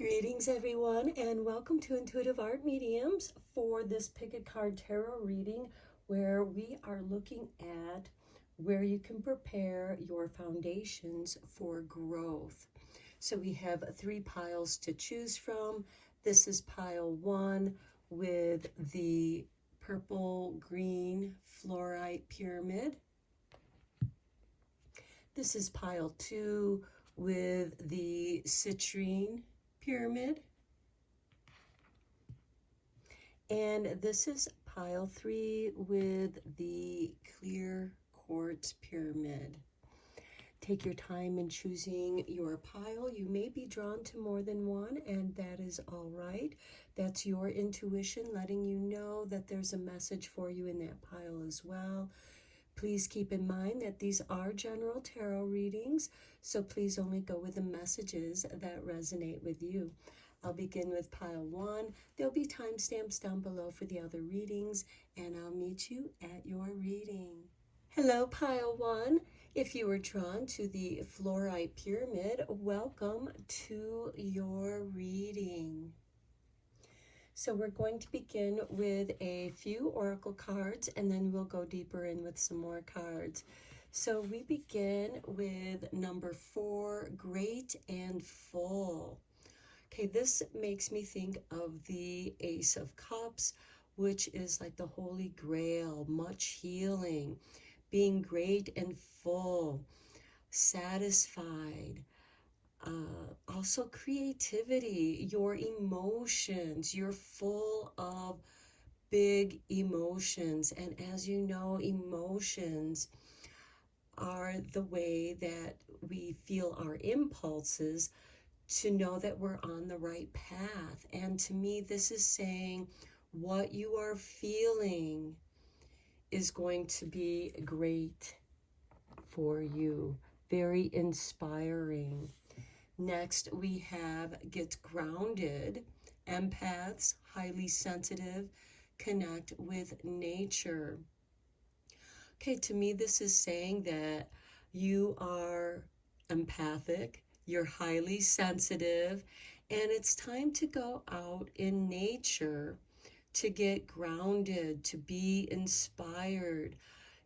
Greetings everyone, and welcome to Intuitive Art Mediums for this Pick a Card Tarot reading where we are looking at where you can prepare your foundations for growth. So we have 3 piles to choose from. This is pile 1 with the purple green fluorite pyramid. This is pile 2 with the citrine pyramid. And this is pile 3 with the clear quartz pyramid. Take your time in choosing your pile. You may be drawn to more than one, and that is all right. That's your intuition letting you know that there's a message for you in that pile as well. Please keep in mind that these are general tarot readings, so please only go with the messages that resonate with you. I'll begin with pile 1. There'll be timestamps down below for the other readings, and I'll meet you at your reading. Hello, pile 1. If you were drawn to the fluorite pyramid, welcome to your reading. So we're going to begin with a few oracle cards, and then we'll go deeper in with some more cards. So we begin with number 4, Great and Full. Okay, this makes me think of the Ace of Cups, which is like the Holy Grail, much healing, being great and full, satisfied. Also creativity, your emotions, you're full of big emotions. And as you know, emotions are the way that we feel our impulses to know that we're on the right path. And to me, this is saying what you are feeling is going to be great for you. Very inspiring. Next, we have Get Grounded. Empaths, highly sensitive, connect with nature. Okay, to me, this is saying that you are empathic, you're highly sensitive, and it's time to go out in nature to get grounded, to be inspired.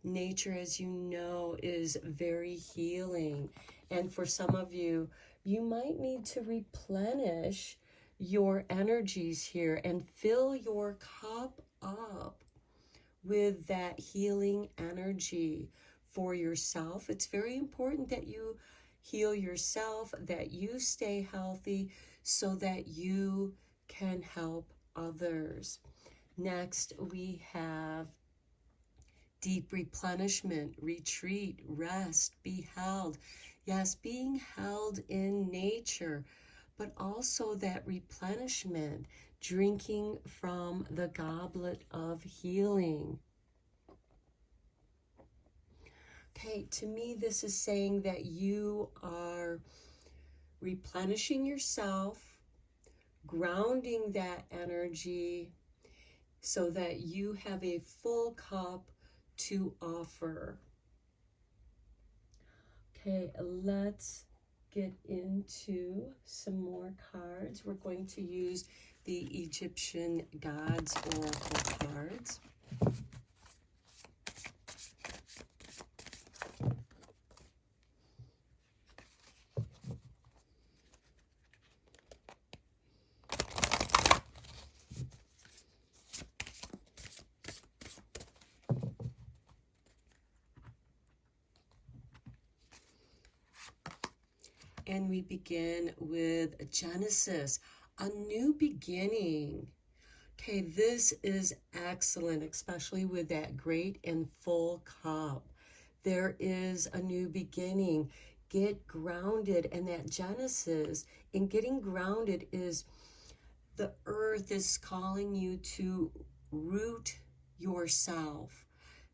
Nature, as you know, is very healing. And for some of you, you might need to replenish your energies here and fill your cup up with that healing energy for yourself. It's very important that you heal yourself, that you stay healthy so that you can help others. Next, we have deep replenishment, retreat, rest, be held. Yes, being held in nature, but also that replenishment, drinking from the goblet of healing. Okay, to me, this is saying that you are replenishing yourself, grounding that energy so that you have a full cup to offer. Okay, let's get into some more cards. We're going to use the Egyptian Gods Oracle cards. And we begin with Genesis, a new beginning. Okay, this is excellent, especially with that great and full cup. There is a new beginning. Get grounded. And that Genesis, in getting grounded, is the earth is calling you to root yourself.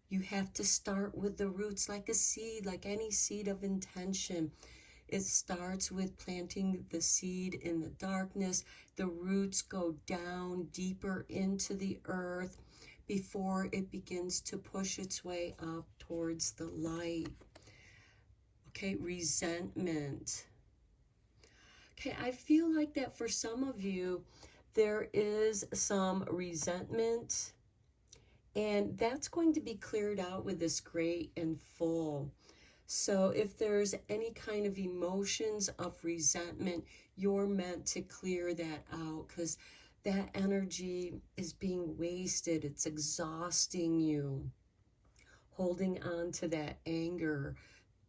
You have to start with the roots, like a seed, like any seed of intention. It starts with planting the seed in the darkness. The roots go down deeper into the earth before it begins to push its way up towards the light. Okay, resentment. Okay, I feel like that for some of you, there is some resentment, and that's going to be cleared out with this great and full. So if there's any kind of emotions of resentment, you're meant to clear that out, because that energy is being wasted. It's exhausting you, holding on to that anger,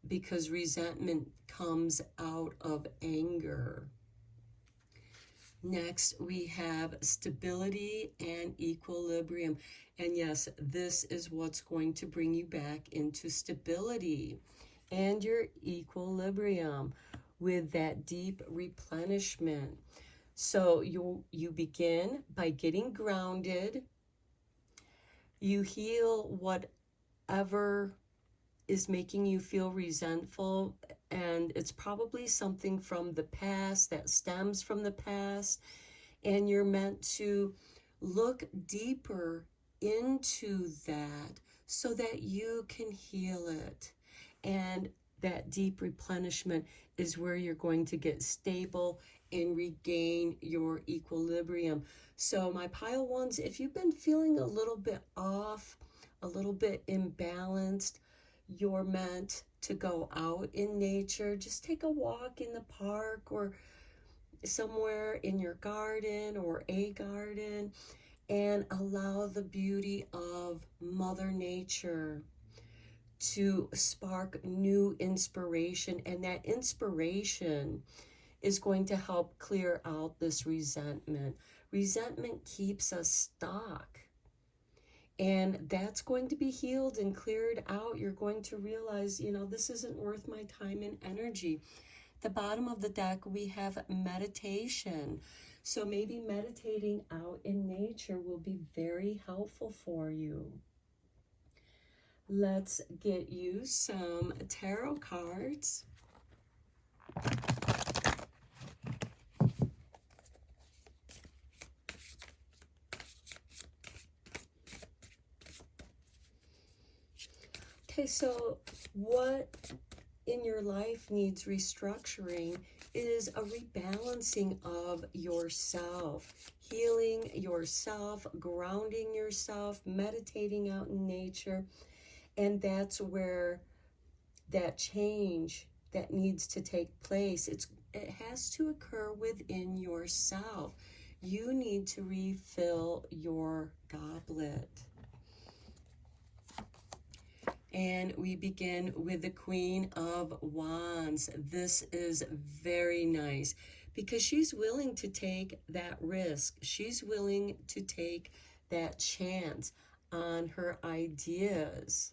because resentment comes out of anger. Next, we have stability and equilibrium. And yes, this is what's going to bring you back into stability and your equilibrium with that deep replenishment. So you begin by getting grounded. You heal whatever is making you feel resentful, and it's probably something from the past that stems from the past, and you're meant to look deeper into that so that you can heal it. And that deep replenishment is where you're going to get stable and regain your equilibrium. So my pile ones, if you've been feeling a little bit off, a little bit imbalanced, you're meant to go out in nature. Just take a walk in the park or somewhere in your garden or a garden, and allow the beauty of Mother Nature to spark new inspiration. And that inspiration is going to help clear out this resentment. Resentment keeps us stuck. And that's going to be healed and cleared out. You're going to realize, this isn't worth my time and energy. The bottom of the deck, we have meditation. So maybe meditating out in nature will be very helpful for you. Let's get you some tarot cards. Okay, so what in your life needs restructuring is a rebalancing of yourself, healing yourself, grounding yourself, meditating out in nature. And that's where that change that needs to take place, it has to occur within yourself. You need to refill your goblet. And we begin with the Queen of Wands. This is very nice because she's willing to take that risk. She's willing to take that chance on her ideas.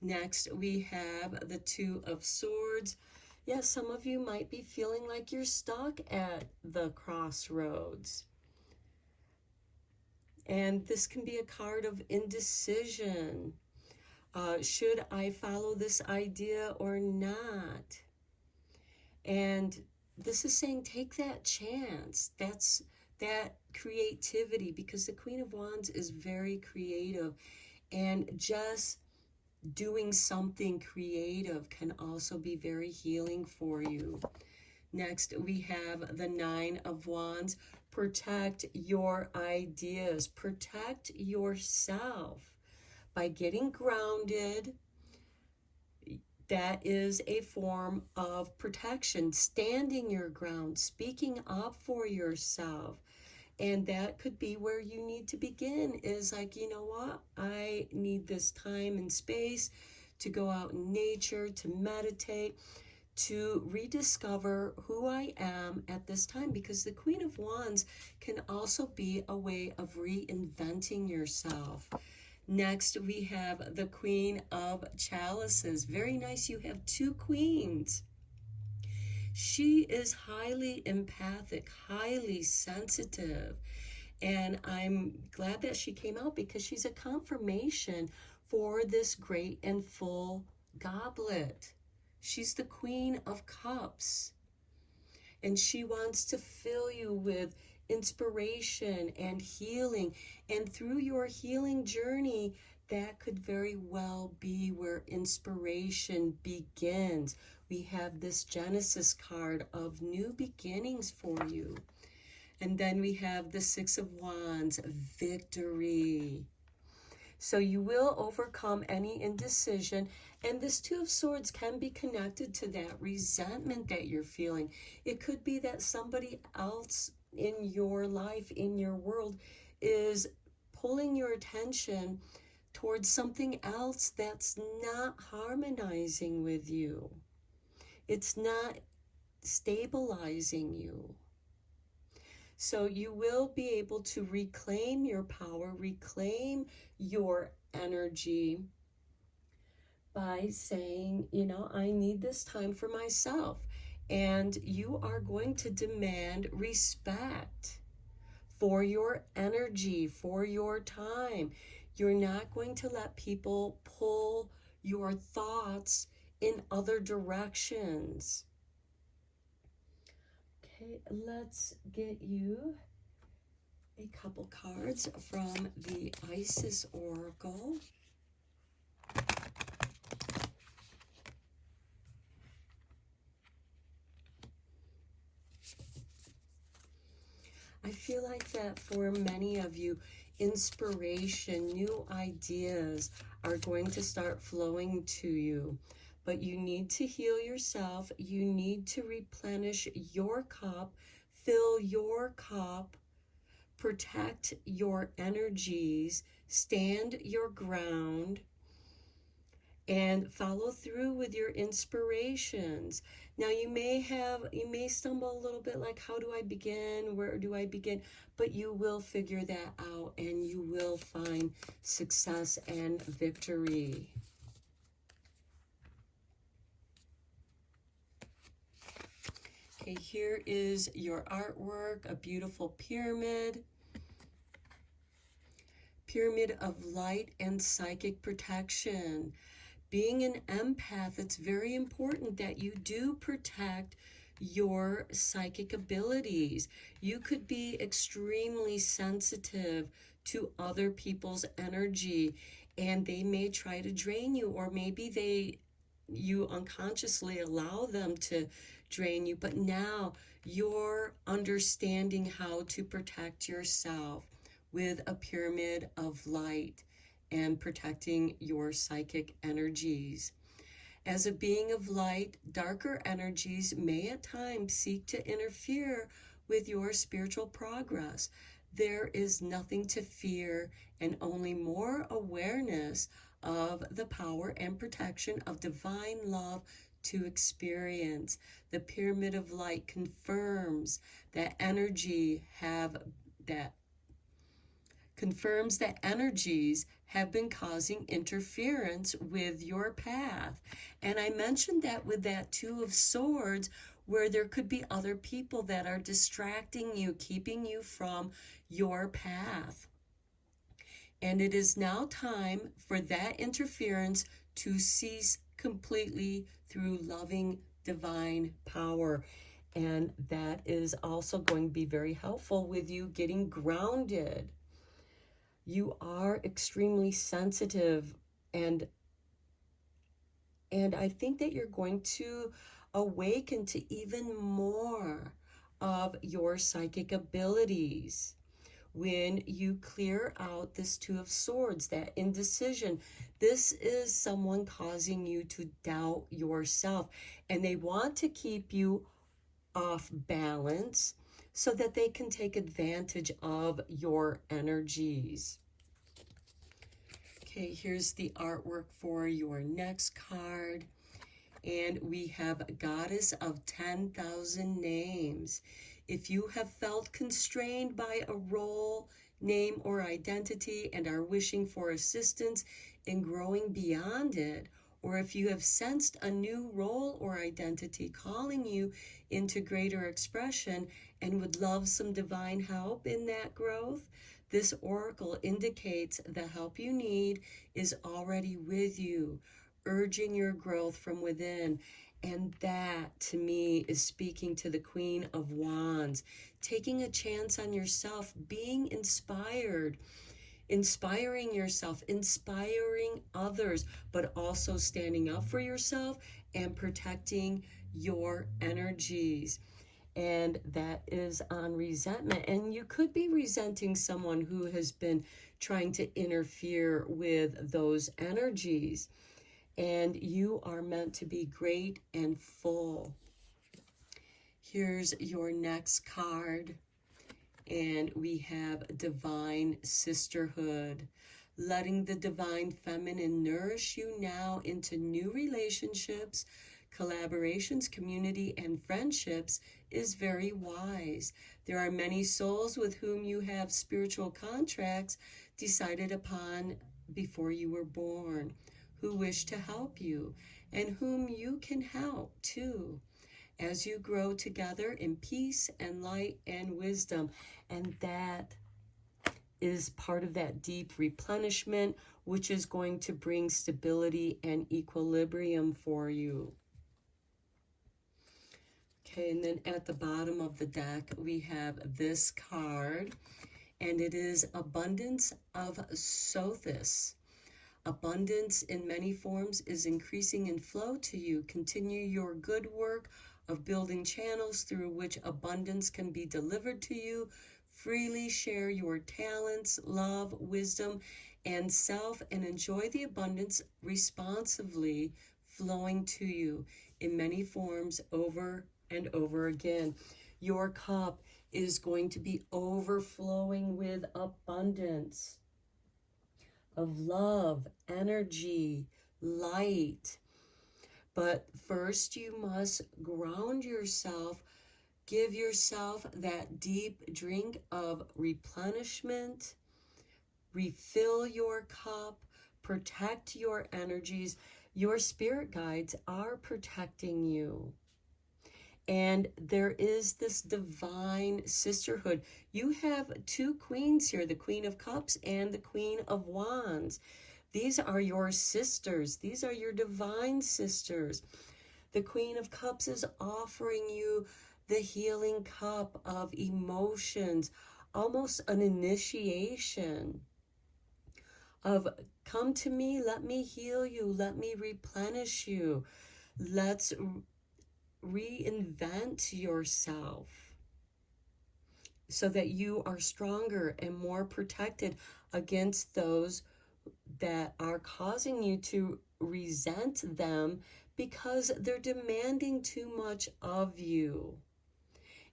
Next, we have the Two of Swords. Yes, some of you might be feeling like you're stuck at the crossroads. And this can be a card of indecision. Should I follow this idea or not? And this is saying take that chance. That's that creativity, because the Queen of Wands is very creative. And just doing something creative can also be very healing for you. Next, we have the Nine of Wands. Protect your ideas. Protect yourself by getting grounded. That is a form of protection. Standing your ground, speaking up for yourself. And that could be where you need to begin, is like, you know what? I need this time and space to go out in nature, to meditate, to rediscover who I am at this time, because the Queen of Wands can also be a way of reinventing yourself. Next, we have the Queen of Chalices. Very nice. You have two queens. She is highly empathic, highly sensitive. And I'm glad that she came out, because she's a confirmation for this great and full goblet. She's the Queen of Cups. And she wants to fill you with inspiration and healing. And through your healing journey, that could very well be where inspiration begins. We have this Genesis card of new beginnings for you. And then we have the Six of Wands, victory. So you will overcome any indecision. And this Two of Swords can be connected to that resentment that you're feeling. It could be that somebody else in your life, in your world, is pulling your attention towards something else that's not harmonizing with you. It's not stabilizing you. So you will be able to reclaim your power, reclaim your energy by saying, you know, I need this time for myself. And you are going to demand respect for your energy, for your time. You're not going to let people pull your thoughts in other directions. Okay, let's get you a couple cards from the Isis Oracle. I feel like that for many of you, inspiration, new ideas are going to start flowing to you. But you need to heal yourself. You need to replenish your cup, fill your cup, protect your energies, stand your ground, and follow through with your inspirations. Now you may stumble a little bit like, how do I begin? Where do I begin? But you will figure that out and you will find success and victory. Okay, here is your artwork, a beautiful pyramid. Pyramid of light and psychic protection. Being an empath, it's very important that you do protect your psychic abilities. You could be extremely sensitive to other people's energy, and they may try to drain you, or maybe you unconsciously allow them to drain you. But now you're understanding how to protect yourself with a pyramid of light and protecting your psychic energies. As a being of light, darker energies may at times seek to interfere with your spiritual progress. There is nothing to fear and only more awareness of the power and protection of divine love to experience. The pyramid of light confirms that energies have been causing interference with your path. And I mentioned that with that Two of Swords, where there could be other people that are distracting you, keeping you from your path. And it is now time for that interference to cease completely through loving divine power. And that is also going to be very helpful with you getting grounded. You are extremely sensitive, and I think that you're going to awaken to even more of your psychic abilities when you clear out this Two of Swords, that indecision. This is someone causing you to doubt yourself, and they want to keep you off balance so that they can take advantage of your energies. Okay, here's the artwork for your next card. And we have Goddess of 10,000 Names. If you have felt constrained by a role, name, or identity and are wishing for assistance in growing beyond it, or if you have sensed a new role or identity calling you into greater expression and would love some divine help in that growth, this oracle indicates the help you need is already with you, urging your growth from within. And that, to me, is speaking to the Queen of Wands, taking a chance on yourself, being inspired. inspiring yourself, inspiring others, but also standing up for yourself and protecting your energies. And that is on resentment. And you could be resenting someone who has been trying to interfere with those energies. And you are meant to be great and full. Here's your next card. And we have Divine Sisterhood. Letting the divine feminine nourish you now into new relationships, collaborations, community, and friendships is very wise. There are many souls with whom you have spiritual contracts decided upon before you were born, who wish to help you, and whom you can help too, as you grow together in peace and light and wisdom. And that is part of that deep replenishment, which is going to bring stability and equilibrium for you. Okay, and then at the bottom of the deck, we have this card, and it is Abundance of Sothis. Abundance in many forms is increasing in flow to you. Continue your good work of building channels through which abundance can be delivered to you. Freely share your talents, love, wisdom, and self, and enjoy the abundance responsively flowing to you in many forms over and over again. Your cup is going to be overflowing with abundance of love, energy, light. But first you must ground yourself, give yourself that deep drink of replenishment, refill your cup, protect your energies. Your spirit guides are protecting you. And there is this divine sisterhood. You have two queens here, the Queen of Cups and the Queen of Wands. These are your sisters. These are your divine sisters. The Queen of Cups is offering you the healing cup of emotions, almost an initiation of come to me, let me heal you, let me replenish you. Let's reinvent yourself so that you are stronger and more protected against those that are causing you to resent them because they're demanding too much of you.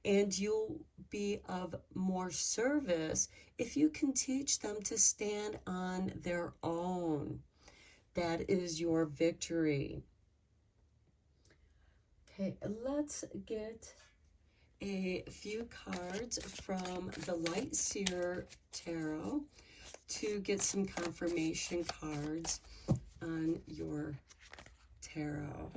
And you'll be of more service if you can teach them to stand on their own. That is your victory. Okay, let's get a few cards from the Light Seer Tarot to get some confirmation cards on your tarot.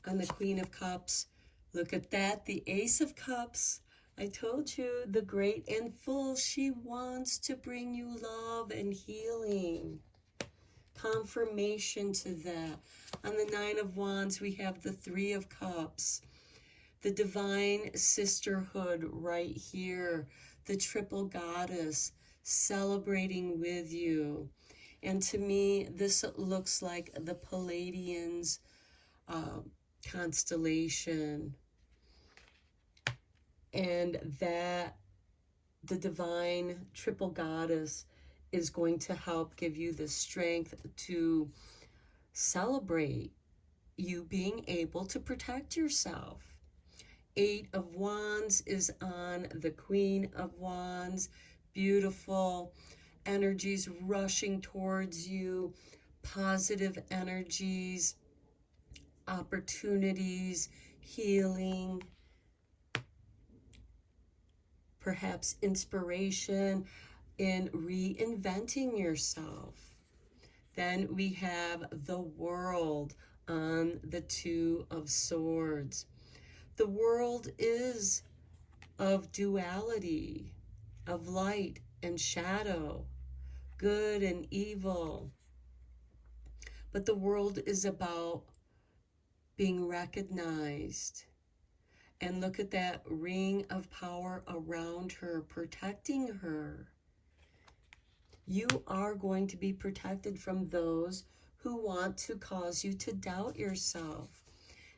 On the Queen of Cups, look at that, the Ace of Cups. I told you, the great and full, she wants to bring you love and healing. Confirmation to that. On the Nine of Wands, we have the Three of Cups. The divine sisterhood right here. The triple goddess celebrating with you. And to me, this looks like the Palladians constellation. And that the divine triple goddess is going to help give you the strength to celebrate you being able to protect yourself. Eight of Wands is on the Queen of Wands. Beautiful energies rushing towards you, positive energies, opportunities, healing, perhaps inspiration in reinventing yourself. Then we have the World on the Two of Swords. The world is of duality, of light and shadow, good and evil. but the world is about being recognized. And look at that ring of power around her, protecting her. You are going to be protected from those who want to cause you to doubt yourself.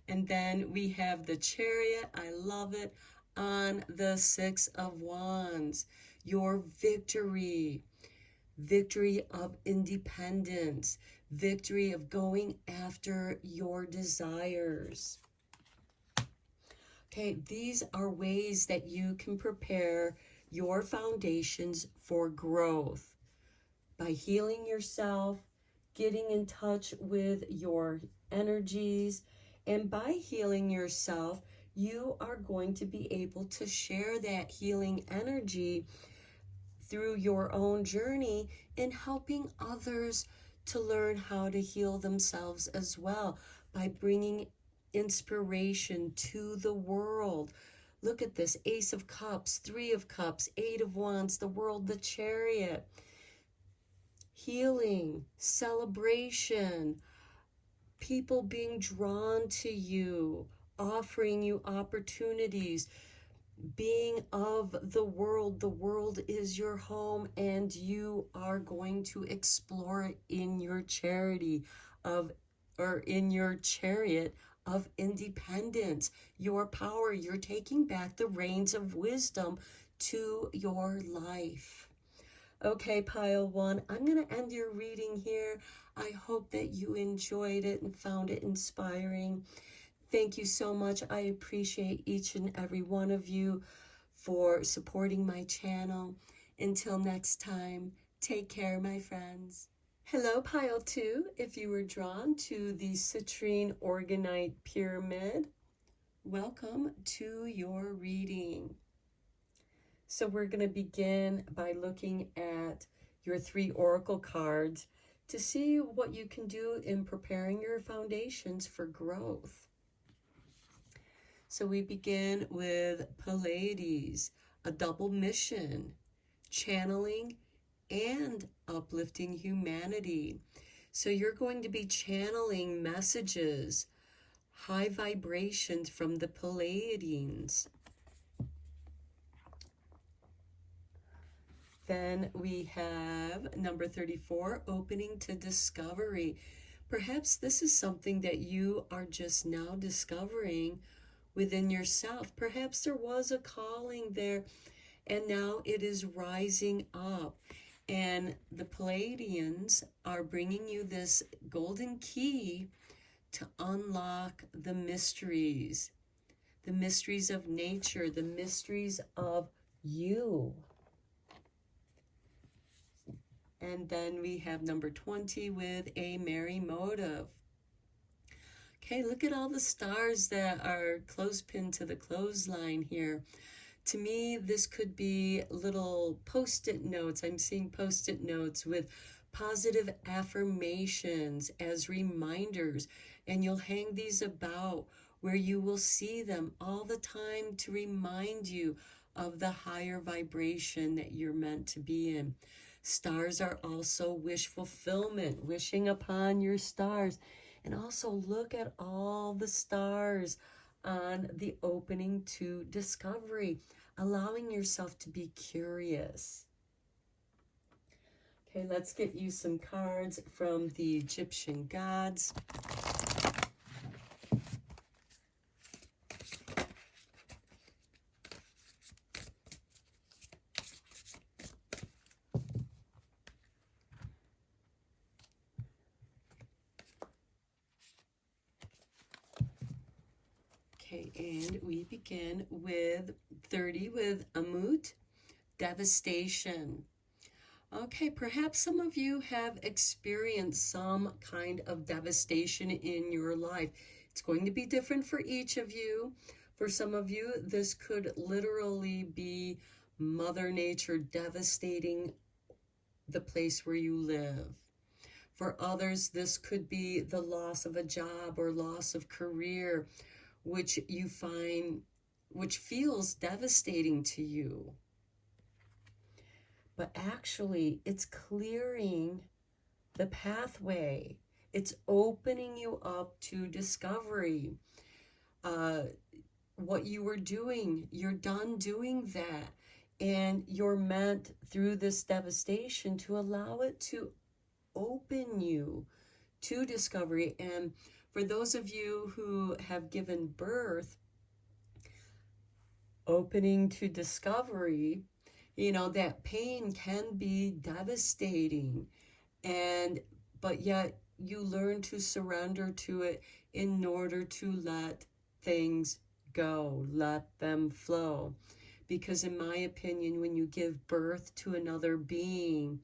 And then we have the Chariot, I love it, on the Six of Wands. Your victory, victory of independence, victory of going after your desires. Okay, these are ways that you can prepare your foundations for growth by healing yourself, getting in touch with your energies, and by healing yourself, you are going to be able to share that healing energy through your own journey in helping others to learn how to heal themselves as well by bringing inspiration to the world. Look at this: Ace of Cups, Three of Cups, Eight of Wands, the World, the Chariot. Healing, celebration, people being drawn to you, offering you opportunities, being of the world. The world is your home, and you are going to explore it in your in your chariot of independence, your power. You're taking back the reins of wisdom to your life. Okay, pile one, I'm going to end your reading here. I hope that you enjoyed it and found it inspiring. Thank you so much. I appreciate each and every one of you for supporting my channel. Until next time, take care, my friends. Hello, pile two. If you were drawn to the citrine organite pyramid, welcome to your reading. So we're going to begin by looking at your 3 oracle cards to see what you can do in preparing your foundations for growth. So we begin with Pleiades, a double mission, channeling and uplifting humanity. So you're going to be channeling messages, high vibrations from the Pleiadians. Then we have number 34, opening to discovery. Perhaps this is something that you are just now discovering within yourself. Perhaps there was a calling there, and now it is rising up. And the Pleiadians are bringing you this golden key to unlock the mysteries of nature, the mysteries of you. And then we have number 20 with a merry motive. Okay, look at all the stars that are clothespin to the clothesline here. To me, this could be little post-it notes. I'm seeing post-it notes with positive affirmations as reminders. And you'll hang these about where you will see them all the time to remind you of the higher vibration that you're meant to be in. Stars are also wish fulfillment, wishing upon your stars. And also look at all the stars on the opening to discovery, allowing yourself to be curious. Okay, let's get you some cards from the Egyptian gods. Okay, and we begin with 30 with Amut, devastation. Okay, perhaps some of you have experienced some kind of devastation in your life. It's going to be different for each of you. For some of you, this could literally be Mother Nature devastating the place where you live. For others, this could be the loss of a job or loss of career, which you find, which feels devastating to you. But actually, it's clearing the pathway. It's opening you up to discovery. What you were doing, you're done doing that. And you're meant through this devastation to allow it to open you to discovery. And for those of you who have given birth, opening to discovery, that pain can be devastating. And but yet you learn to surrender to it in order to let things go, let them flow. Because in my opinion, when you give birth to another being,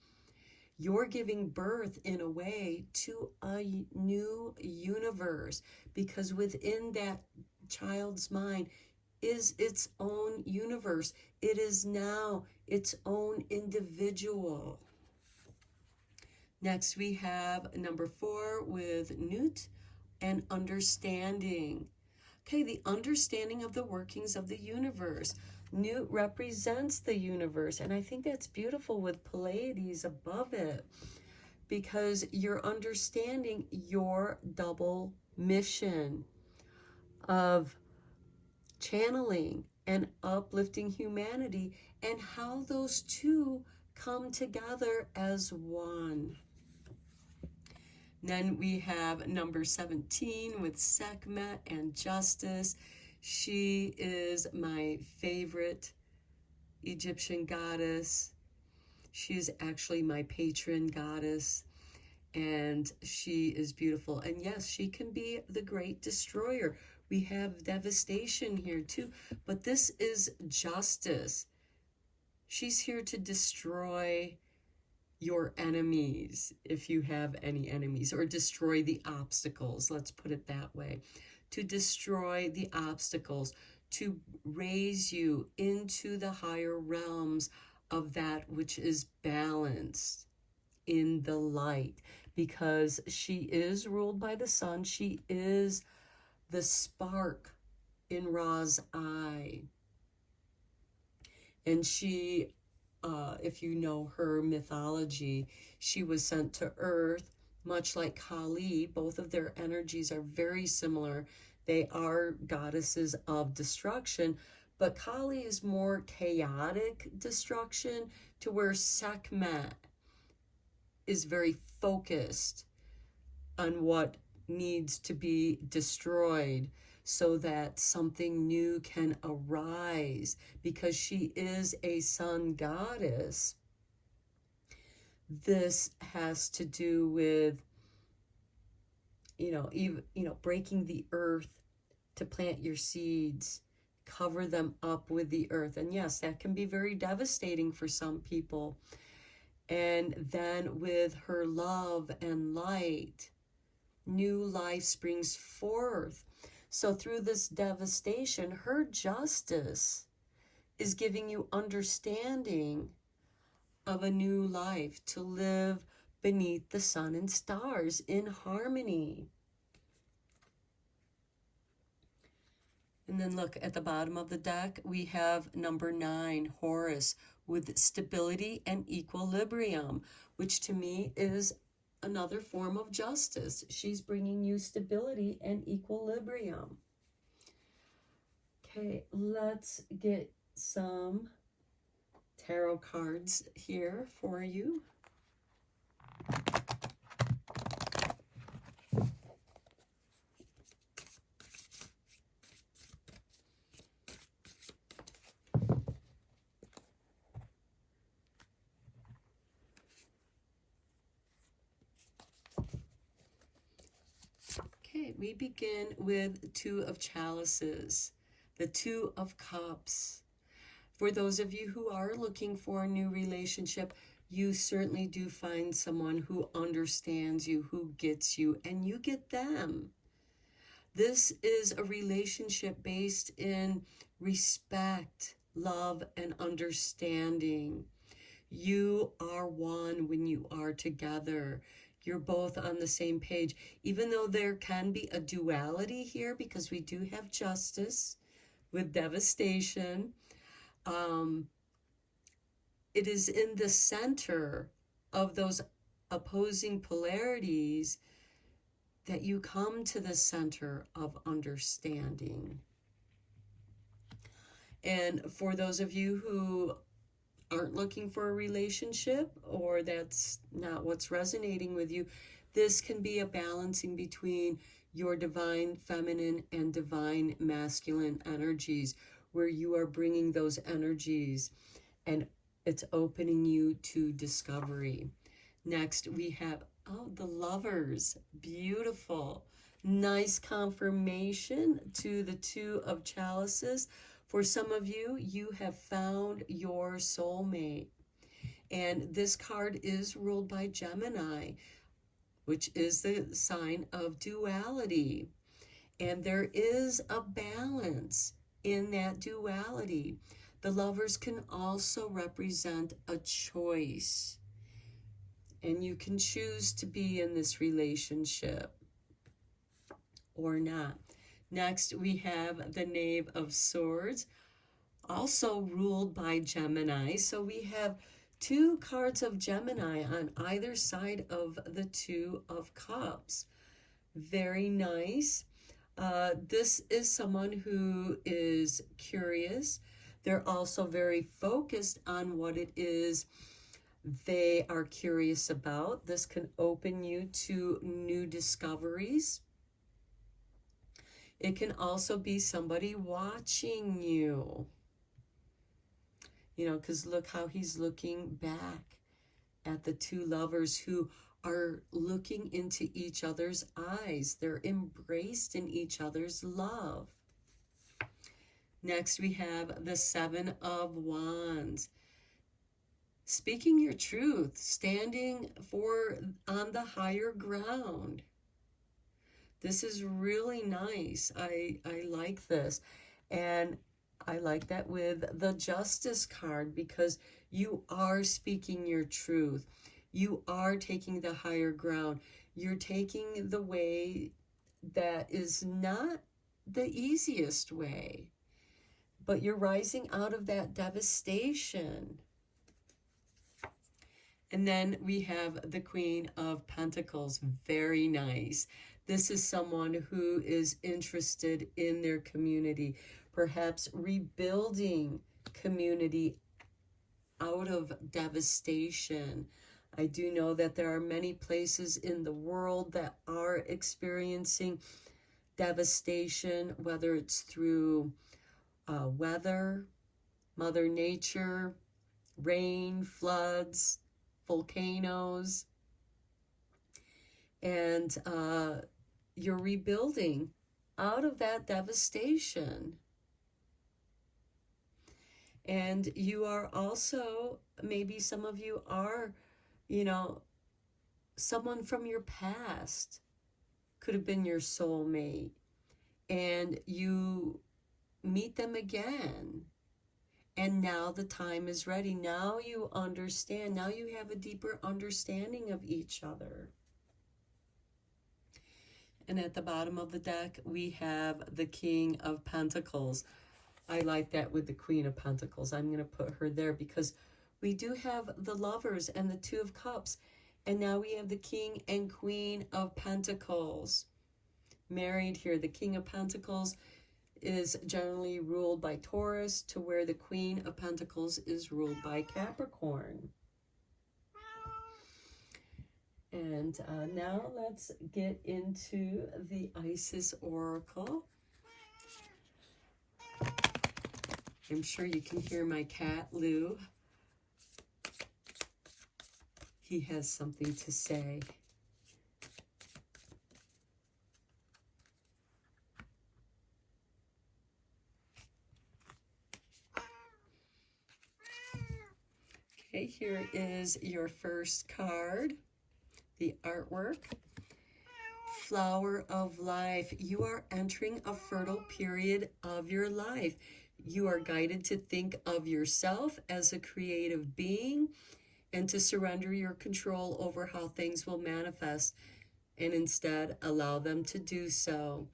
you're giving birth in a way to a new universe, because within that child's mind is its own universe. It is now its own individual. Next, we have number 4 with Newt and understanding. Okay, the understanding of the workings of the universe. Newt represents the universe, and I think that's beautiful with Pleiades above it, because you're understanding your double mission of channeling and uplifting humanity, and how those two come together as one. Then we have number 17 with Sekhmet and justice. She is my favorite Egyptian goddess. She is actually my patron goddess, and she is beautiful. And yes, she can be the great destroyer. We have devastation here too, but this is justice. She's here to destroy your enemies, if you have any enemies, or destroy the obstacles, let's put it that way. To destroy the obstacles, to raise you into the higher realms of that which is balanced in the light, because she is ruled by the sun. She is the spark in Ra's eye. And she, if you know her mythology, she was sent to Earth, much like Kali. Both of their energies are very similar. They are goddesses of destruction, but Kali is more chaotic destruction, to where Sekhmet is very focused on what needs to be destroyed so that something new can arise, because she is a sun goddess. This has to do with, breaking the earth to plant your seeds, cover them up with the earth. And yes, that can be very devastating for some people. And then with her love and light, new life springs forth. So through this devastation, her justice is giving you understanding of a new life, to live beneath the sun and stars in harmony. And then look at the bottom of the deck, we have number 9, Horus, with stability and equilibrium, which to me is another form of justice. She's bringing you stability and equilibrium. Okay, let's get some tarot cards here for you. Okay, we begin with 2 of chalices, the 2 of cups. For those of you who are looking for a new relationship, you certainly do find someone who understands you, who gets you, and you get them. This is a relationship based in respect, love, and understanding. You are one when you are together. You're both on the same page, even though there can be a duality here, because we do have justice with devastation. It is in the center of those opposing polarities that you come to the center of understanding. And for those of you who aren't looking for a relationship, or that's not what's resonating with you, this can be a balancing between your divine feminine and divine masculine energies, where you are bringing those energies and it's opening you to discovery. Next, we have, the Lovers. Beautiful. Nice confirmation to the Two of Chalices. For some of you, you have found your soulmate. And this card is ruled by Gemini, which is the sign of duality. And there is a balance in that duality. The Lovers can also represent a choice. And you can choose to be in this relationship or not. Next, we have the Knave of Swords, also ruled by Gemini. So we have two cards of Gemini on either side of the Two of Cups. Very nice. This is someone who is curious. They're also very focused on what it is they are curious about. This can open you to new discoveries. It can also be somebody watching you. You know, because look how he's looking back at the two lovers who are looking into each other's eyes. They're embraced in each other's love. Next, we have the Seven of Wands. Speaking your truth, standing on the higher ground. This is really nice. I like this. And I like that with the Justice card, because you are speaking your truth. You are taking the higher ground. You're taking the way that is not the easiest way, but you're rising out of that devastation. And then we have the Queen of Pentacles. Very nice. This is someone who is interested in their community, perhaps rebuilding community out of devastation. I do know that there are many places in the world that are experiencing devastation, whether it's through weather, Mother Nature, rain, floods, volcanoes, and you're rebuilding out of that devastation. And you are also, maybe some of you are, you know, someone from your past could have been your soulmate, and you meet them again. And now the time is ready. Now you understand. Now you have a deeper understanding of each other. And at the bottom of the deck, we have the King of Pentacles. I like that with the Queen of Pentacles. I'm going to put her there because we do have the Lovers and the Two of Cups. And now we have the King and Queen of Pentacles married here. The King of Pentacles is generally ruled by Taurus, to where the Queen of Pentacles is ruled by Capricorn. And now let's get into the Isis Oracle. I'm sure you can hear my cat, Lou. He has something to say. Okay, here is your first card, the artwork. Flower of Life. You are entering a fertile period of your life. You are guided to think of yourself as a creative being and to surrender your control over how things will manifest, and instead allow them to do so.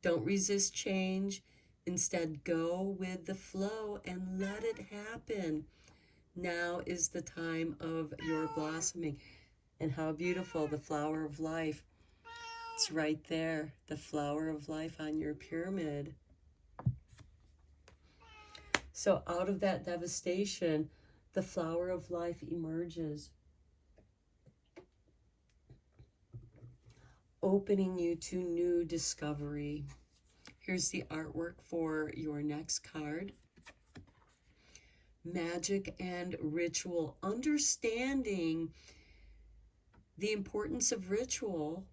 Don't resist change. Instead, go with the flow and let it happen. Now is the time of your blossoming. And how beautiful, the flower of life. It's right there, the flower of life on your pyramid. So out of that devastation, the flower of life emerges, opening you to new discovery. Here's the artwork for your next card. Magic and ritual. Understanding the importance of ritual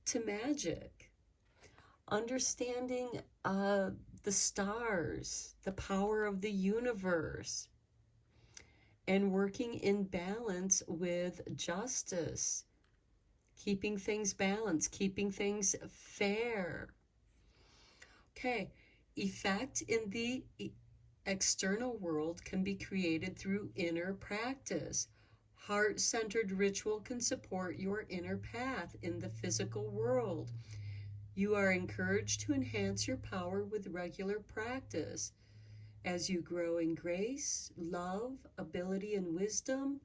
to magic. Understanding the stars, the power of the universe, and working in balance with justice, keeping things balanced, keeping things fair. Okay, effect in the external world can be created through inner practice. Heart-centered ritual can support your inner path in the physical world. You are encouraged to enhance your power with regular practice. As you grow in grace, love, ability, and wisdom,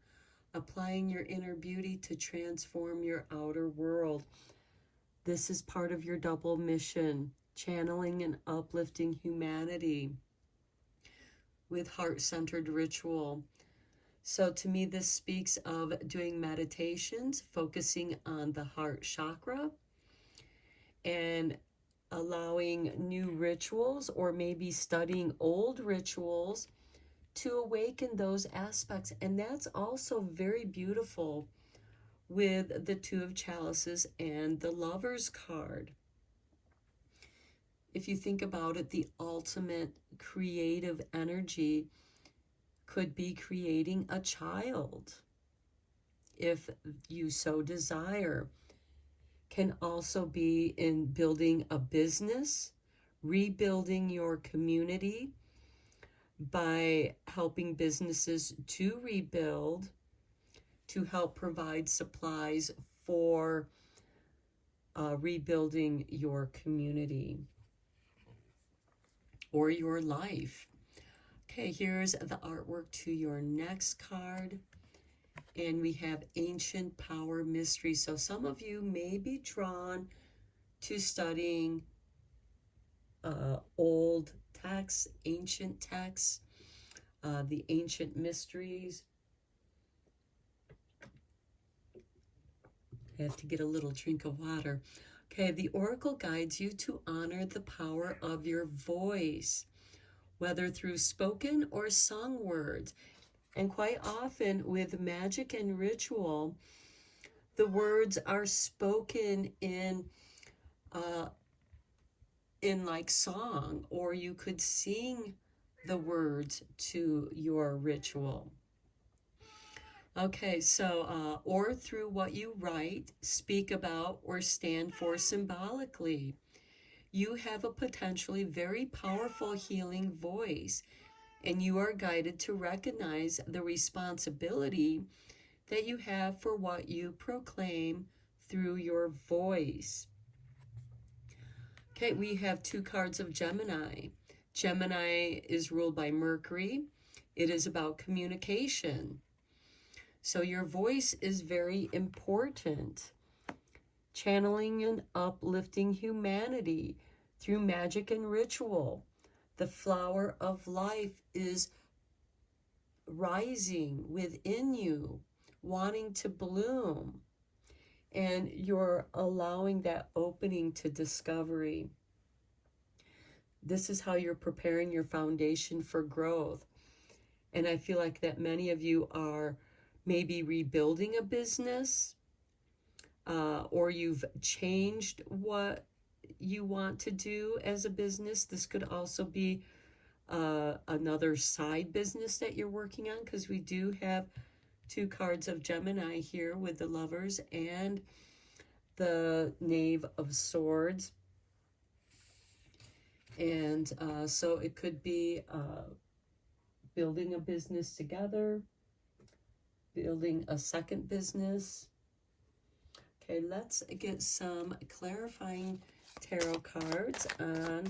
applying your inner beauty to transform your outer world. This is part of your double mission, channeling and uplifting humanity with heart-centered ritual. So to me, this speaks of doing meditations, focusing on the heart chakra, and allowing new rituals, or maybe studying old rituals to awaken those aspects. And that's also very beautiful with the Two of Chalices and the Lover's card. If you think about it, the ultimate creative energy could be creating a child, if you so desire. Can also be in building a business, rebuilding your community by helping businesses to rebuild, to help provide supplies for rebuilding your community or your life. Okay, here's the artwork to your next card. And we have Ancient Power Mystery. So some of you may be drawn to studying old texts, ancient texts, the ancient mysteries. I have to get a little drink of water. Okay, the oracle guides you to honor the power of your voice, whether through spoken or sung words. And quite often with magic and ritual, the words are spoken in like song, or you could sing the words to your ritual. Okay, so, or through what you write, speak about, or stand for symbolically. You have a potentially very powerful healing voice, and you are guided to recognize the responsibility that you have for what you proclaim through your voice. Okay, we have two cards of Gemini. Gemini is ruled by Mercury. It is about communication. So your voice is very important. Channeling and uplifting humanity through magic and ritual. The flower of life is rising within you, wanting to bloom. And you're allowing that opening to discovery. This is how you're preparing your foundation for growth. And I feel like that many of you are maybe rebuilding a business, or you've changed what you want to do as a business. This could also be another side business that you're working on, because we do have two cards of Gemini here with the Lovers and the Knave of Swords. And so it could be building a business together, building a second business. Okay, let's get some clarifying tarot cards on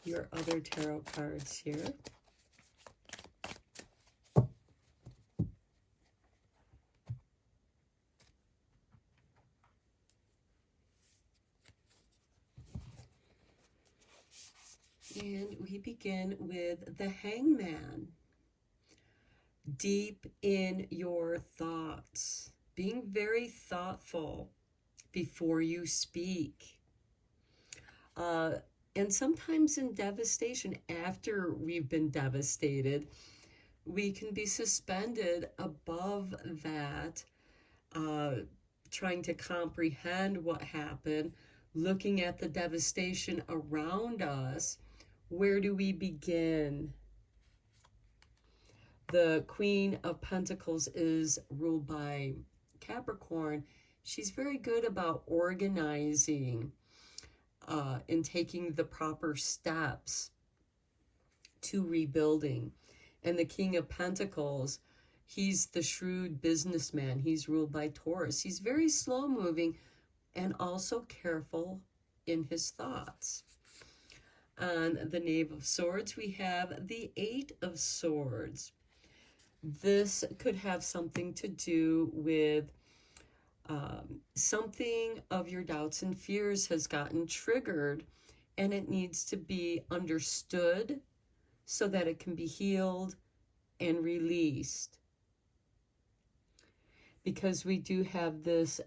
your other tarot cards here. And we begin with the Hangman. Deep in your thoughts, being very thoughtful before you speak. And sometimes in devastation, after we've been devastated, we can be suspended above that, trying to comprehend what happened, looking at the devastation around us. Where do we begin? The Queen of Pentacles is ruled by Capricorn. She's very good about organizing and taking the proper steps to rebuilding. And the King of Pentacles, he's the shrewd businessman. He's ruled by Taurus. He's very slow moving and also careful in his thoughts. On the Knave of Swords, we have the Eight of Swords. This could have something to do with something of your doubts and fears has gotten triggered, and it needs to be understood so that it can be healed and released. Because we do have this,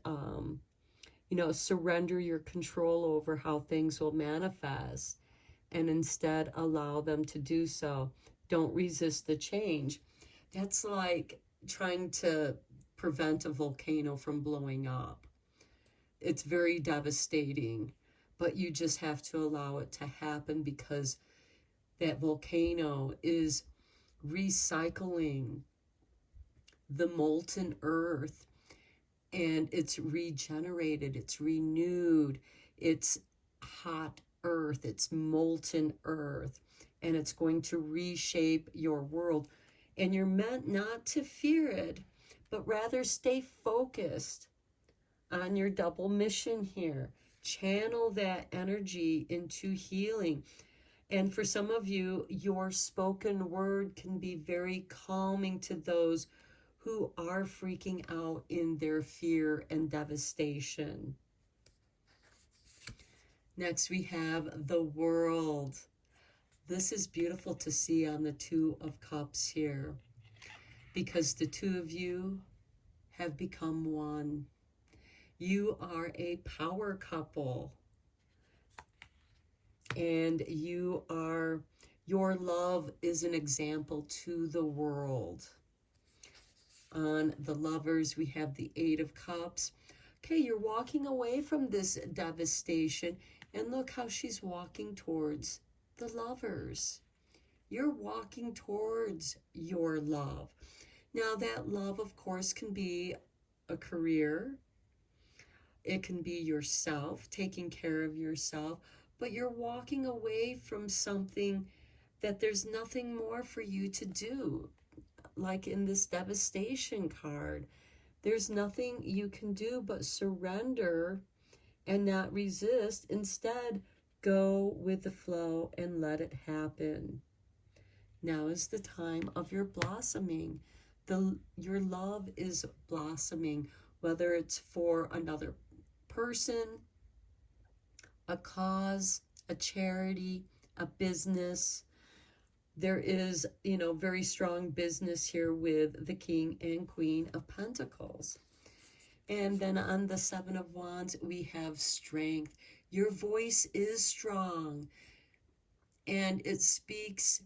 surrender your control over how things will manifest and instead allow them to do so. Don't resist the change. That's like trying to prevent a volcano from blowing up. It's very devastating, but you just have to allow it to happen because that volcano is recycling the molten earth, and it's regenerated, it's renewed, it's hot earth, it's molten earth, and it's going to reshape your world. And you're meant not to fear it, but rather stay focused on your double mission here. Channel that energy into healing. And for some of you, your spoken word can be very calming to those who are freaking out in their fear and devastation. Next, we have the World. This is beautiful to see on the Two of Cups here, because the two of you have become one. You are a power couple, and your love is an example to the world. On the Lovers, we have the Eight of Cups. Okay, you're walking away from this devastation, and look how she's walking towards the Lovers. You're walking towards your love. Now, that love, of course, can be a career. It can be yourself, taking care of yourself, but you're walking away from something that there's nothing more for you to do. Like in this devastation card, there's nothing you can do but surrender and not resist. Instead, go with the flow and let it happen. Now is the time of your blossoming. Your love is blossoming, whether it's for another person, a cause, a charity, a business. There is, very strong business here with the King and Queen of Pentacles. And then on the Seven of Wands, we have strength. Your voice is strong, and it speaks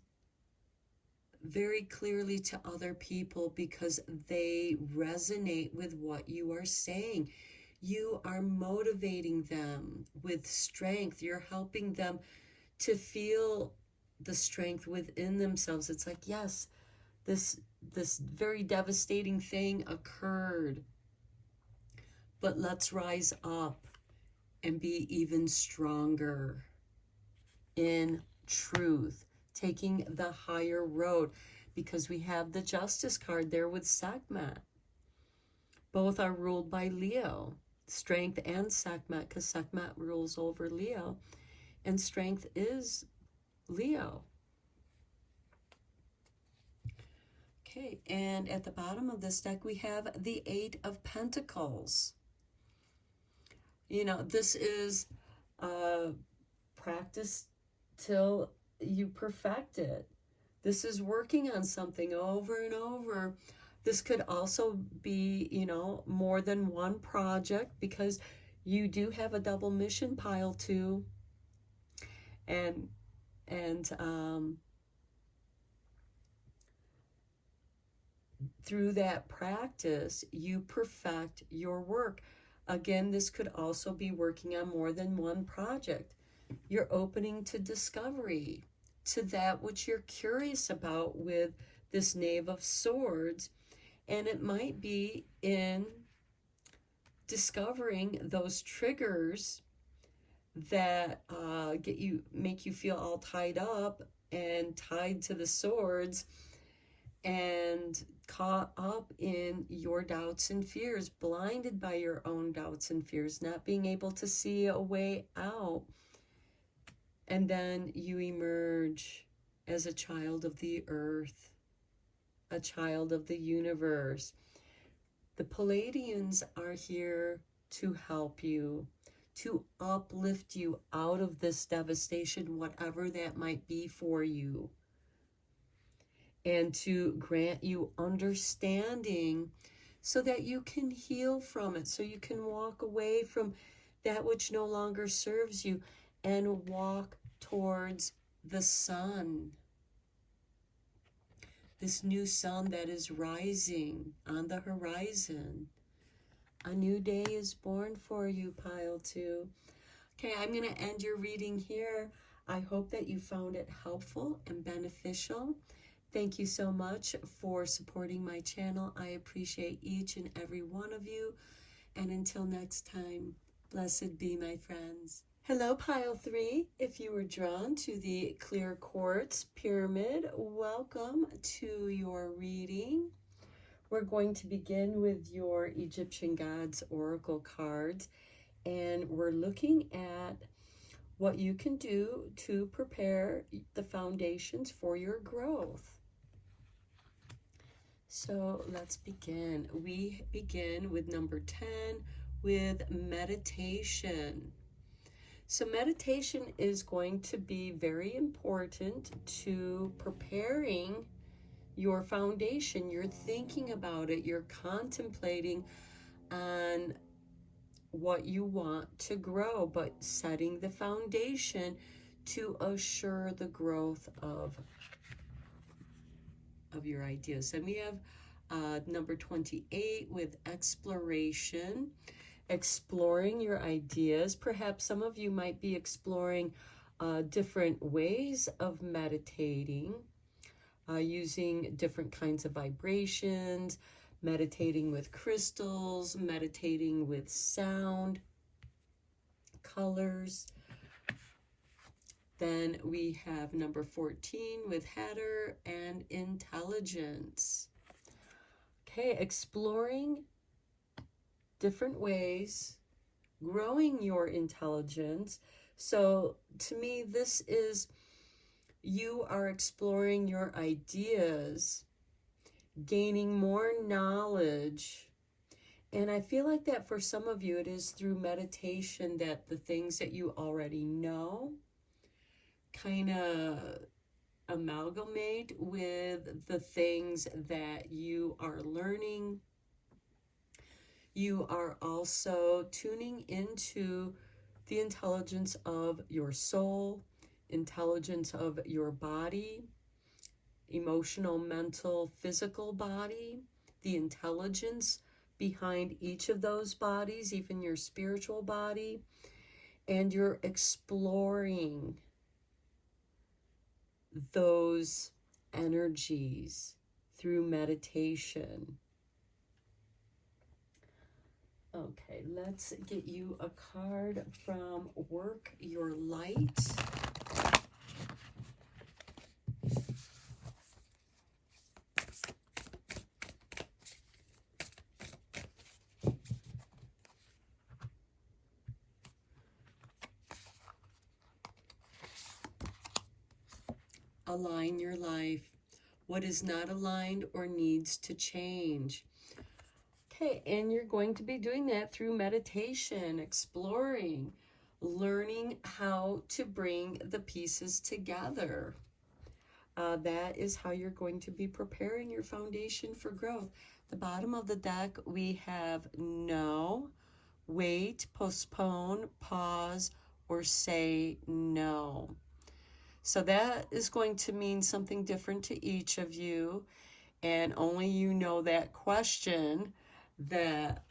very clearly to other people because they resonate with what you are saying. You are motivating them with strength. You're helping them to feel the strength within themselves. It's like, yes, this very devastating thing occurred, but let's rise up and be even stronger in truth, taking the higher road, because we have the Justice card there with Sekhmet. Both are ruled by Leo, Strength and Sekhmet, because Sekhmet rules over Leo, and Strength is Leo. Okay, and at the bottom of this deck, we have the Eight of Pentacles. This is practice till you perfect it. This is working on something over and over. This could also be, you know, more than one project, because you do have a double mission, pile 2. And through that practice, you perfect your work. Again, this could also be working on more than one project. You're opening to discovery, to that which you're curious about with this Knave of Swords. And it might be in discovering those triggers that make you feel all tied up and tied to the swords and caught up in your doubts and fears, blinded by your own doubts and fears, not being able to see a way out. And then you emerge as a child of the earth, a child of the universe. The Palladians are here to help you, to uplift you out of this devastation, whatever that might be for you, and to grant you understanding so that you can heal from it, so you can walk away from that which no longer serves you and walk towards the sun. This new sun that is rising on the horizon. A new day is born for you, pile 2. Okay, I'm going to end your reading here. I hope that you found it helpful and beneficial. Thank you so much for supporting my channel. I appreciate each and every one of you. And until next time, blessed be, my friends. Hello, pile 3. If you were drawn to the clear quartz pyramid, welcome to your reading. We're going to begin with your Egyptian Gods Oracle cards, and we're looking at what you can do to prepare the foundations for your growth. So let's begin. We begin with number 10, with meditation. So meditation is going to be very important to preparing your foundation. You're thinking about it, you're contemplating on what you want to grow, but setting the foundation to assure the growth of your ideas. And we have number 28 with exploration, exploring your ideas. Perhaps some of you might be exploring different ways of meditating, using different kinds of vibrations, meditating with crystals, meditating with sound, colors. Then we have number 14 with header and intelligence. Okay, exploring different ways, growing your intelligence. So to me, this is, you are exploring your ideas, gaining more knowledge. And I feel like that for some of you, it is through meditation that the things that you already know kind of amalgamate with the things that you are learning. You are also tuning into the intelligence of your soul, intelligence of your body, emotional, mental, physical body, the intelligence behind each of those bodies, even your spiritual body, and you're exploring those energies through meditation. Okay, let's get you a card from Work Your Light. Align your life. What is not aligned or needs to change. Okay, and you're going to be doing that through meditation, exploring, learning how to bring the pieces together. That is how you're going to be preparing your foundation for growth. The bottom of the deck, we have no, wait, postpone, pause, or say no. So that is going to mean something different to each of you, and only you know that question that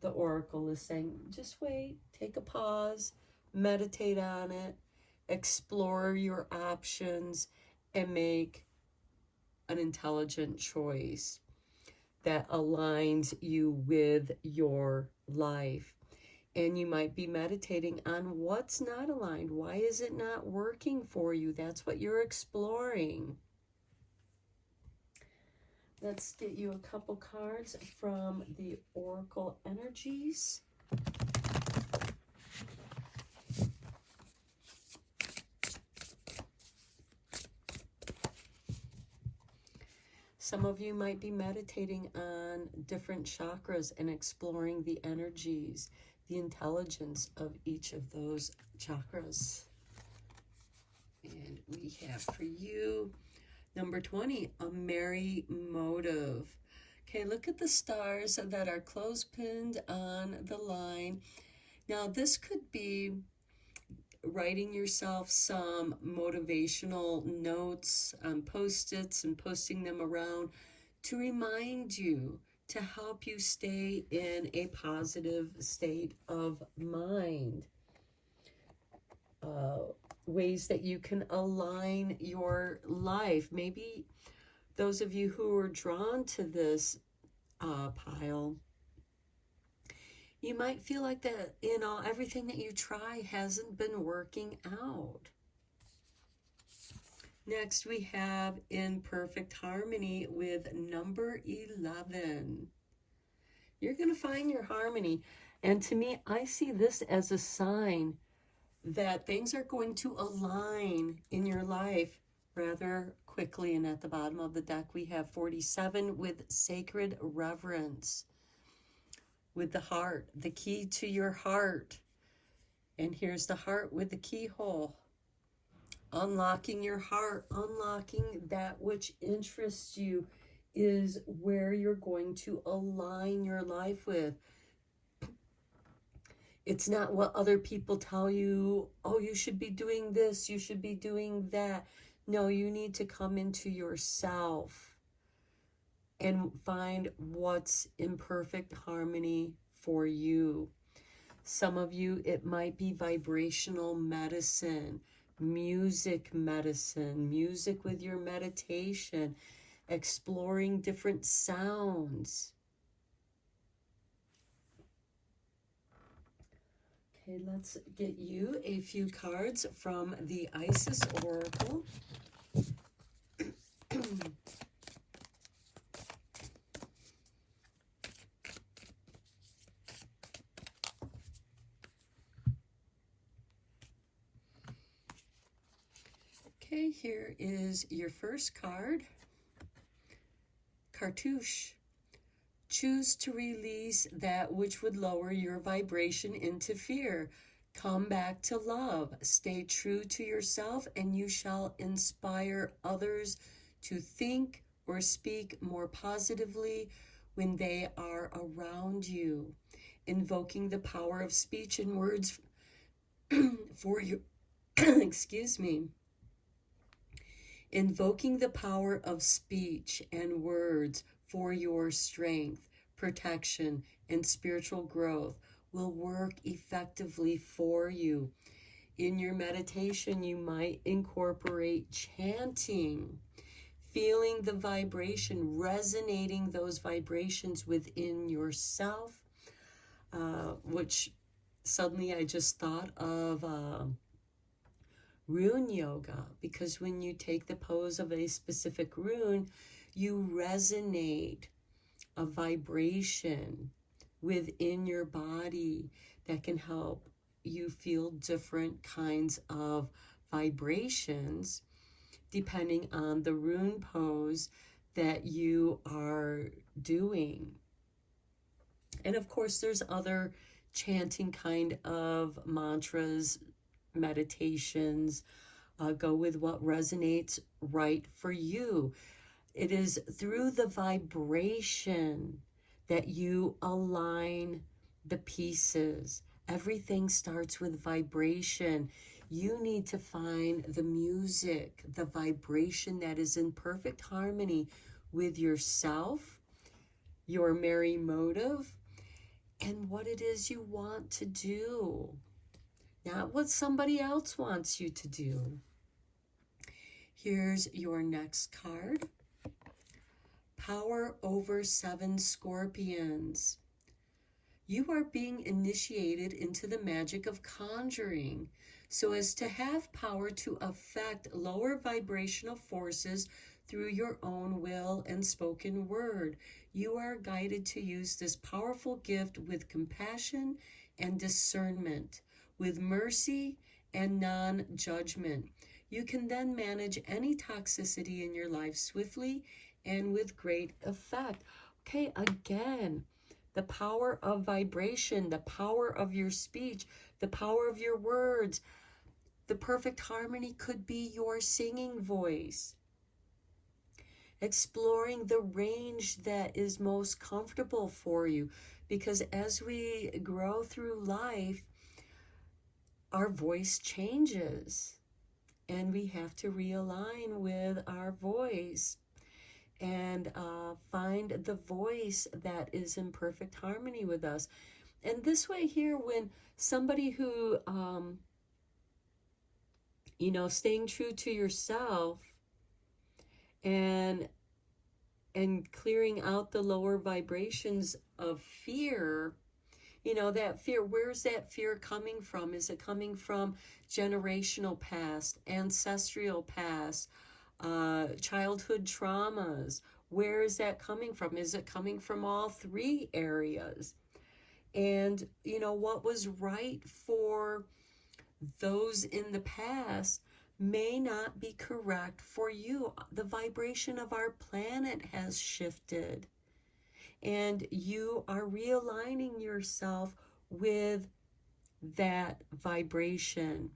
the oracle is saying. Just wait, take a pause, meditate on it, explore your options, and make an intelligent choice that aligns you with your life. And you might be meditating on what's not aligned. Why is it not working for you? That's what you're exploring. Let's get you a couple cards from the Oracle Energies. Some of you might be meditating on different chakras and exploring the energies, the intelligence of each of those chakras. And we have for you, number 20, a merry motive. Okay, look at the stars that are clothespinned on the line. Now, this could be writing yourself some motivational notes on Post-its and posting them around to remind you, to help you stay in a positive state of mind. Ways that you can align your life. Maybe those of you who are drawn to this pile, you might feel like that, everything that you try hasn't been working out. Next, we have in perfect harmony with number 11. You're going to find your harmony. And to me, I see this as a sign that things are going to align in your life rather quickly. And at the bottom of the deck, we have 47 with sacred reverence. With the heart, the key to your heart. And here's the heart with the keyhole. Unlocking your heart, unlocking that which interests you is where you're going to align your life with. It's not what other people tell you, oh, you should be doing this, you should be doing that. No, you need to come into yourself and find what's in perfect harmony for you. Some of you, it might be vibrational medicine, music medicine, music with your meditation, exploring different sounds. Okay, let's get you a few cards from the Isis Oracle. Okay, here is your first card. Cartouche. Choose to release that which would lower your vibration into fear. Come back to love. Stay true to yourself, and you shall inspire others to think or speak more positively when they are around you. Invoking the power of speech and words for your excuse me. Invoking the power of speech and words for your strength, protection, and spiritual growth will work effectively for you. In your meditation, you might incorporate chanting, feeling the vibration, resonating those vibrations within yourself, which suddenly I just thought of rune yoga, because when you take the pose of a specific rune, you resonate a vibration within your body that can help you feel different kinds of vibrations depending on the rune pose that you are doing. And of course, there's other chanting kind of mantras, meditations. Go with what resonates right for you. It is through the vibration that you align the pieces. Everything starts with vibration. You need to find the music, the vibration that is in perfect harmony with yourself, your merry motive, and what it is you want to do, not what somebody else wants you to do. Here's your next card. Power over 7 scorpions. You are being initiated into the magic of conjuring so as to have power to affect lower vibrational forces through your own will and spoken word. You are guided to use this powerful gift with compassion and discernment, with mercy and non-judgment. You can then manage any toxicity in your life swiftly and with great effect. Okay, again, the power of vibration, the power of your speech, the power of your words. The perfect harmony could be your singing voice. Exploring the range that is most comfortable for you, because as we grow through life, our voice changes and we have to realign with our voice and find the voice that is in perfect harmony with us. And this way here, when somebody who, staying true to yourself and clearing out the lower vibrations of fear, that fear, where's that fear coming from? Is it coming from generational past, ancestral past, childhood traumas? Where is that coming from? Is it coming from all 3 areas? And, what was right for those in the past may not be correct for you. The vibration of our planet has shifted, and you are realigning yourself with that vibration.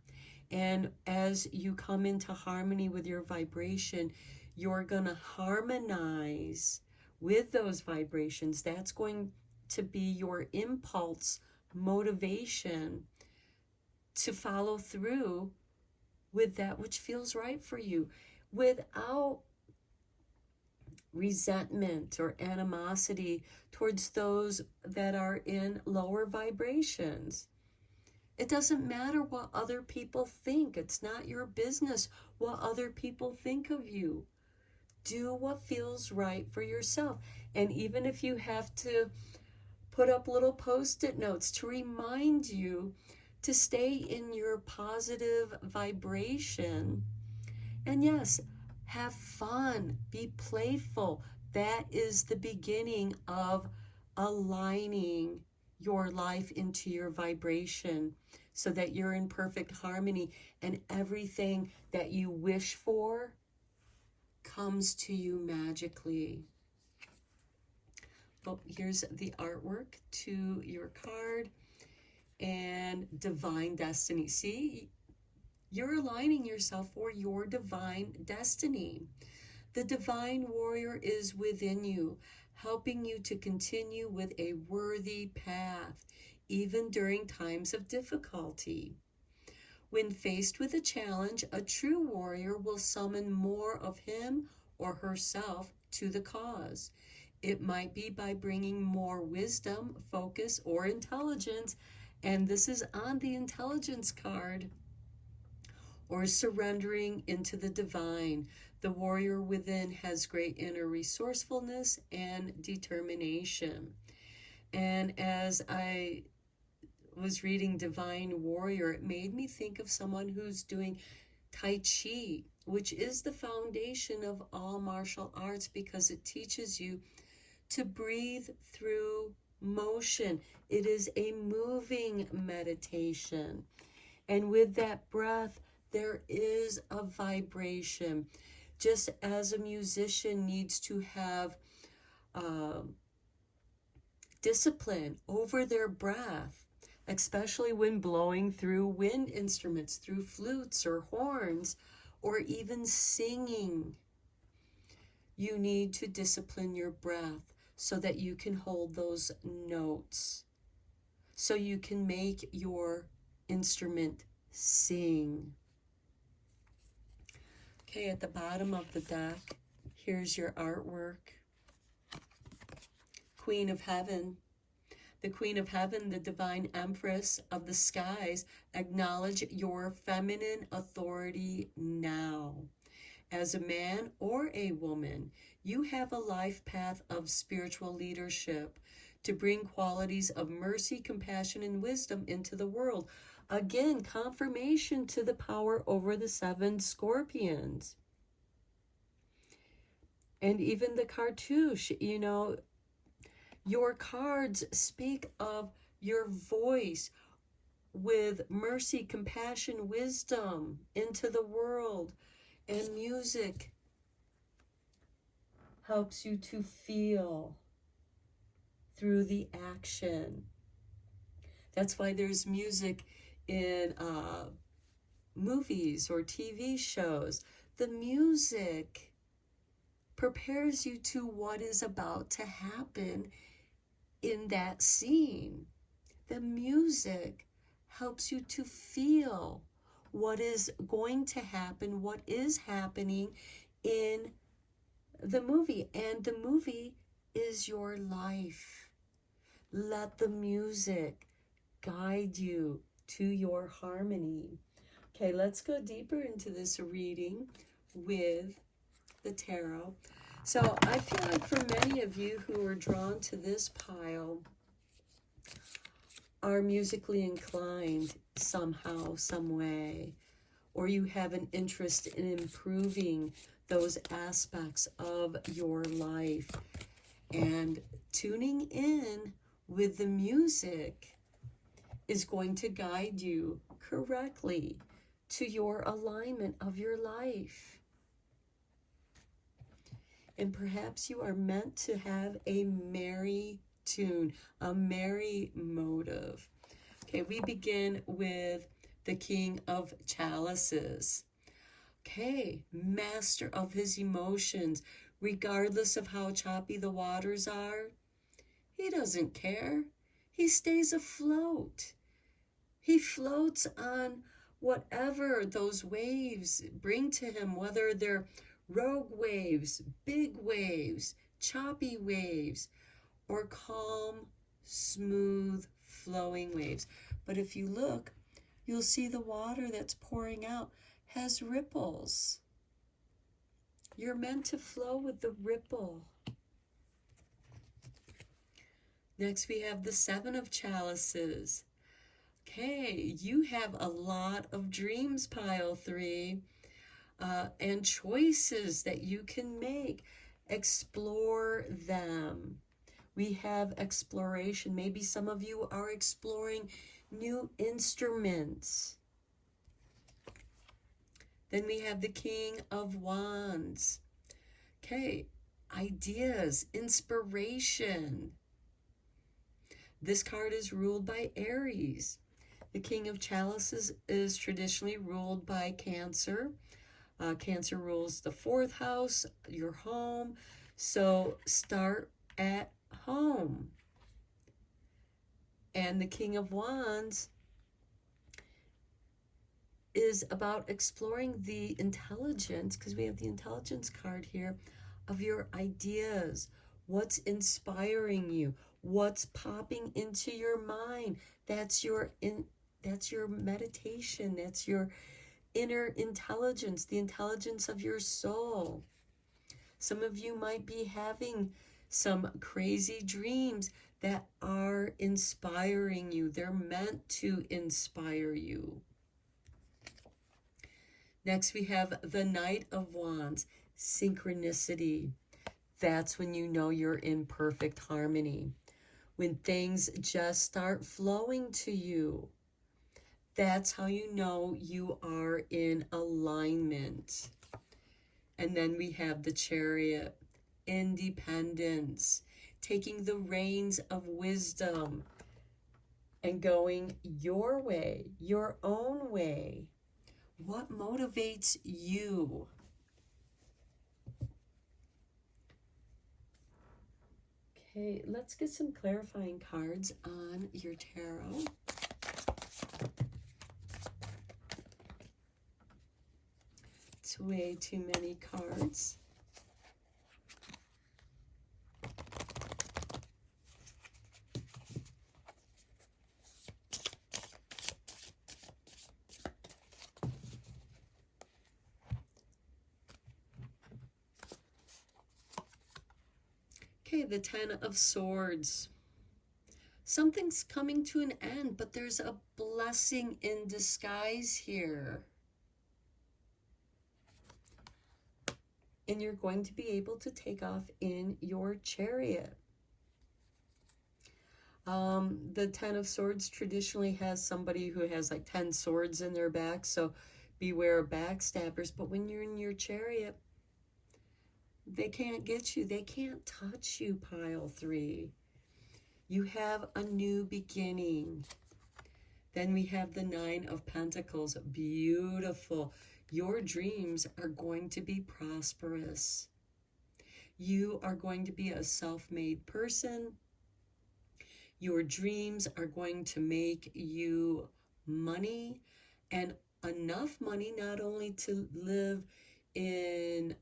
And as you come into harmony with your vibration, you're going to harmonize with those vibrations. That's going to be your impulse motivation to follow through with that which feels right for you, without resentment or animosity towards those that are in lower vibrations. It doesn't matter what other people think. It's not your business what other people think of you. Do what feels right for yourself. And even if you have to put up little post-it notes to remind you to stay in your positive vibration. And yes, have fun, be playful. That is the beginning of aligning your life into your vibration so that you're in perfect harmony and everything that you wish for comes to you magically. Well, here's the artwork to your card. And divine destiny. See, you're aligning yourself for your divine destiny. The divine warrior is within you, helping you to continue with a worthy path, even during times of difficulty. When faced with a challenge, a true warrior will summon more of him or herself to the cause. It might be by bringing more wisdom, focus, or intelligence, and this is on the intelligence card, or surrendering into the divine. The warrior within has great inner resourcefulness and determination. And as I was reading Divine Warrior, it made me think of someone who's doing Tai Chi, which is the foundation of all martial arts because it teaches you to breathe through motion. It is a moving meditation. And with that breath, there is a vibration. Just as a musician needs to have discipline over their breath, especially when blowing through wind instruments, through flutes or horns, or even singing. You need to discipline your breath so that you can hold those notes, so you can make your instrument sing. Okay, at the bottom of the deck, here's your artwork. Queen of Heaven. The Queen of Heaven, the divine empress of the skies, acknowledge your feminine authority now. As a man or a woman, you have a life path of spiritual leadership to bring qualities of mercy, compassion, and wisdom into the world. Again, confirmation to the power over the 7 scorpions. And even the cartouche, you know, your cards speak of your voice with mercy, compassion, wisdom into the world. And music helps you to feel through the action. That's why there's music in movies or TV shows. The music prepares you to what is about to happen in that scene. The music helps you to feel what is going to happen, what is happening in the movie. And the movie is your life. Let the music guide you to your harmony. Okay, let's go deeper into this reading with the tarot. So I feel like for many of you who are drawn to this pile are musically inclined somehow, some way, or you have an interest in improving those aspects of your life. And tuning in with the music is going to guide you correctly to your alignment of your life. And perhaps you are meant to have a merry tune, a merry motive. Okay, we begin with the King of Chalices. Okay, master of his emotions, regardless of how choppy the waters are. He doesn't care. He stays afloat. He floats on whatever those waves bring to him, whether they're rogue waves, big waves, choppy waves, or calm, smooth, flowing waves. But if you look, you'll see the water that's pouring out has ripples. You're meant to flow with the ripple. Next, we have the 7 of Chalices. Okay, you have a lot of dreams, pile 3. And choices that you can make. Explore them. We have exploration. Maybe some of you are exploring new instruments. Then we have the King of Wands. Okay, ideas, inspiration. This card is ruled by Aries. The King of Chalices is traditionally ruled by Cancer. Cancer rules the 4th house, your home. So start at home. And the King of Wands is about exploring the intelligence, because we have the intelligence card here, of your ideas. What's inspiring you? What's popping into your mind? That's your meditation. That's your inner intelligence, the intelligence of your soul. Some of you might be having some crazy dreams that are inspiring you. They're meant to inspire you. Next, we have the Knight of Wands, synchronicity. That's when you know you're in perfect harmony. When things just start flowing to you. That's how you know you are in alignment. And then we have the Chariot, independence, taking the reins of wisdom and going your way, your own way. What motivates you? Okay, let's get some clarifying cards on your tarot. It's way too many cards. Okay, the Ten of Swords. Something's coming to an end, but there's a blessing in disguise here. And you're going to be able to take off in your chariot. The Ten of Swords traditionally has somebody who has like 10 swords in their back, so beware of backstabbers. But when you're in your chariot, they can't get you. They can't touch you, pile 3. You have a new beginning. Then we have the Nine of Pentacles. Beautiful. Your dreams are going to be prosperous. You are going to be a self-made person. Your dreams are going to make you money, and enough money not only to live in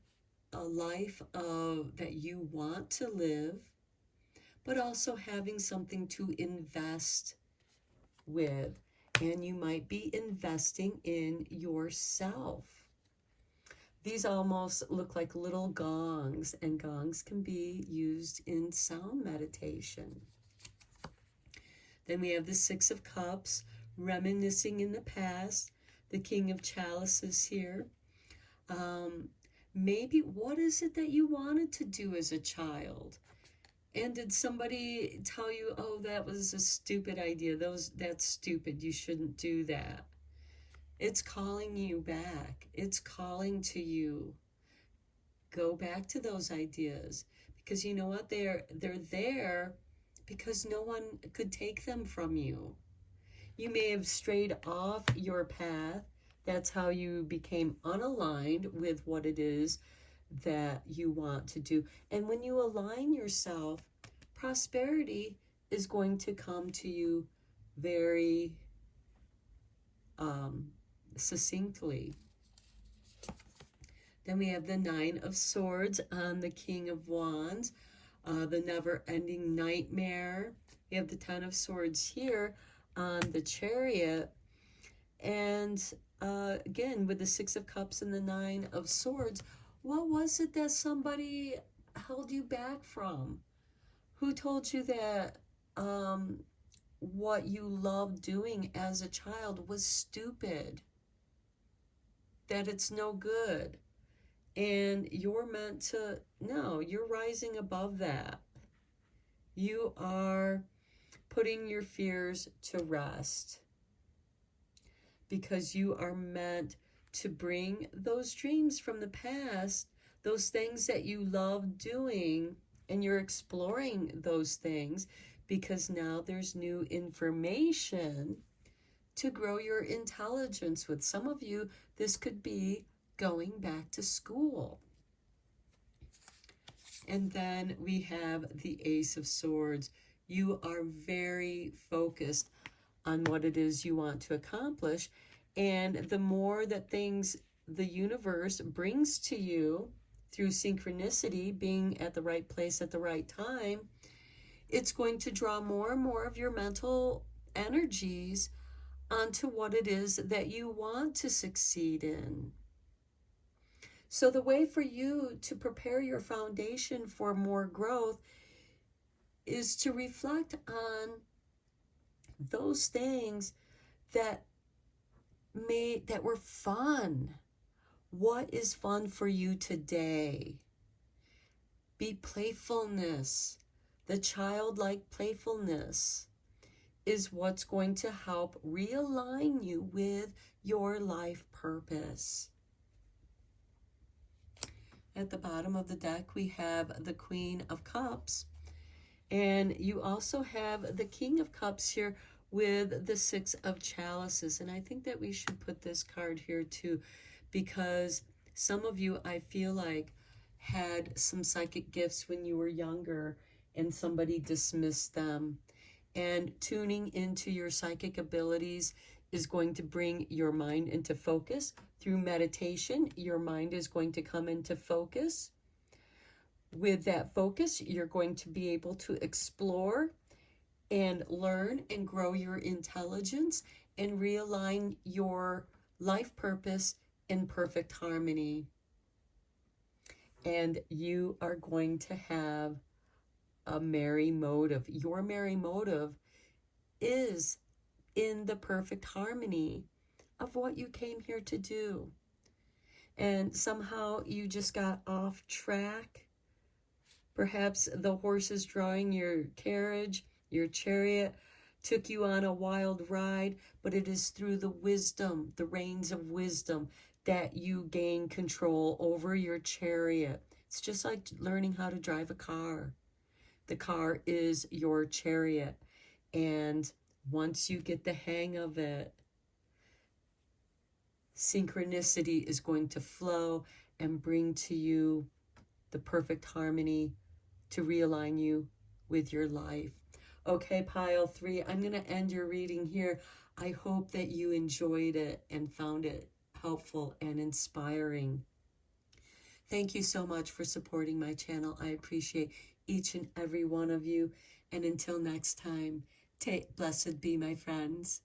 a life that you want to live, but also having something to invest with. And you might be investing in yourself. These almost look like little gongs, and gongs can be used in sound meditation. Then we have the Six of Cups, reminiscing in the past. The King of Chalices here. Maybe what is it that you wanted to do as a child? And did somebody tell you, oh, that was a stupid idea. That's stupid. You shouldn't do that. It's calling you back. It's calling to you. Go back to those ideas. Because you know what? They're there because no one could take them from you. You may have strayed off your path. That's how you became unaligned with what it is that you want to do. And when you align yourself, prosperity is going to come to you very succinctly. Then we have the Nine of Swords on the King of Wands, the never-ending nightmare. We have the Ten of Swords here on the Chariot. And again, with the Six of Cups and the Nine of Swords, what was it that somebody held you back from? Who told you that what you loved doing as a child was stupid? That it's no good? And you're meant to, no, you're rising above that. You are putting your fears to rest. Because you are meant to bring those dreams from the past, those things that you love doing, and you're exploring those things because now there's new information to grow your intelligence with. Some of you, this could be going back to school. And then we have the Ace of Swords. You are very focused on what it is you want to accomplish. And the more that things the universe brings to you through synchronicity, being at the right place at the right time, it's going to draw more and more of your mental energies onto what it is that you want to succeed in. So the way for you to prepare your foundation for more growth is to reflect on those things that were fun. What is fun for you today? Be playfulness. The childlike playfulness is what's going to help realign you with your life purpose. At the bottom of the deck, we have the Queen of Cups. And you also have the King of Cups here, with the Six of Chalices. And I think that we should put this card here too, because some of you, I feel like, had some psychic gifts when you were younger and somebody dismissed them. And tuning into your psychic abilities is going to bring your mind into focus. Through meditation, your mind is going to come into focus. With that focus, you're going to be able to explore and learn and grow your intelligence and realign your life purpose in perfect harmony. And you are going to have a merry motive. Your merry motive is in the perfect harmony of what you came here to do. And somehow you just got off track. Perhaps the horses drawing your carriage, your chariot, took you on a wild ride, but it is through the wisdom, the reins of wisdom, that you gain control over your chariot. It's just like learning how to drive a car. The car is your chariot. And once you get the hang of it, synchronicity is going to flow and bring to you the perfect harmony to realign you with your life. Okay, pile 3, I'm going to end your reading here. I hope that you enjoyed it and found it helpful and inspiring. Thank you so much for supporting my channel. I appreciate each and every one of you. And until next time, blessed be, my friends.